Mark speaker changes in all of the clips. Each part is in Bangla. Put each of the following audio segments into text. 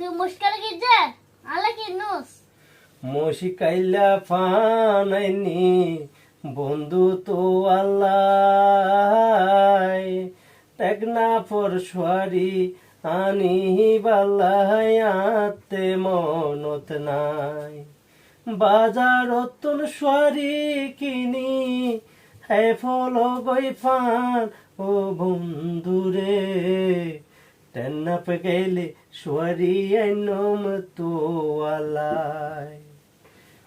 Speaker 1: তুই মুশকিল গিয়ে আলা কি নুস
Speaker 2: মশিকাইলা ফানাইনি বন্ধু তো আল্লাহ টেকনা পরশোয়ারি আনি বাল্লাই আতে মনত নাই বাজারত সোয়ারি কিনি হে ফল গই ফান ও বন্ধুরে টেন্নাপ গেলে সোয়ারি আইনম তো আল্লাহ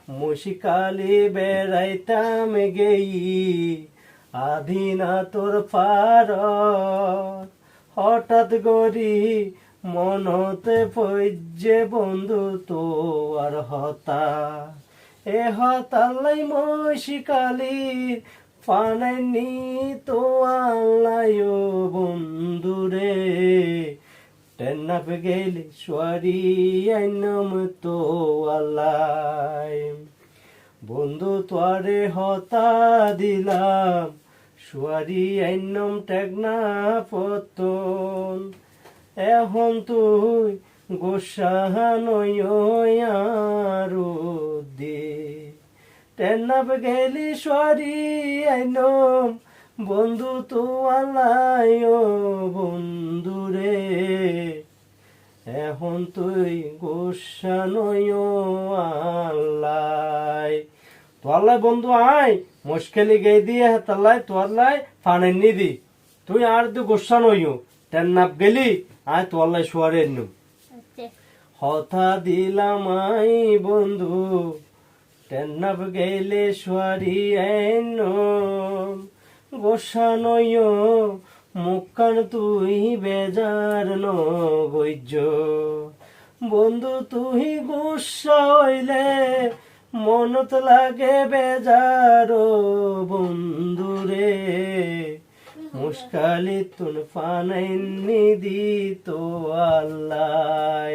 Speaker 2: মুশিকালি বেড়াইতাম গেই আধীনা তোর পার হঠাৎ গরি মনতে পৈজে বন্ধু তো আর হতা এ হতাল্লাই মুশিকালির ফানাইনি তো আল্লাহ বন্ধুরে টেন্নাপ গেলে সোয়ারি আইনম তো আল্লাহ বন্ধু তোরে হতা দিলাম সোয়ারি আইনম টেকনা পতন এখন তুই গোসাহানয়ারো দে টেন্নাপ গেলি সোয়ারি আইনম বন্ধু তো আল্লাহ বন্ধুরে এখন তুই গোসানয় আল্লাহ তোয়াল্লাই বন্ধু আয় মুশকিলি গে দিয়ে তাল্লাই তোয়াল্লাই ফানেননি দি তুই আর তুই গোসানয় টেন্নাপ গেলি আয় তোয়াল্লাই সোয়ারে নু হতা দিলাম আই বন্ধু টেন্নাপ গেলে সোয়ারি আইন গোসানয় মুখান তুই বেজার নগৈজ বন্ধু তুই গোসা হইলে মনত লাগে বেজার বন্ধুরে মুশকালি তুন ফানাইনি দি তো আল্লাহ।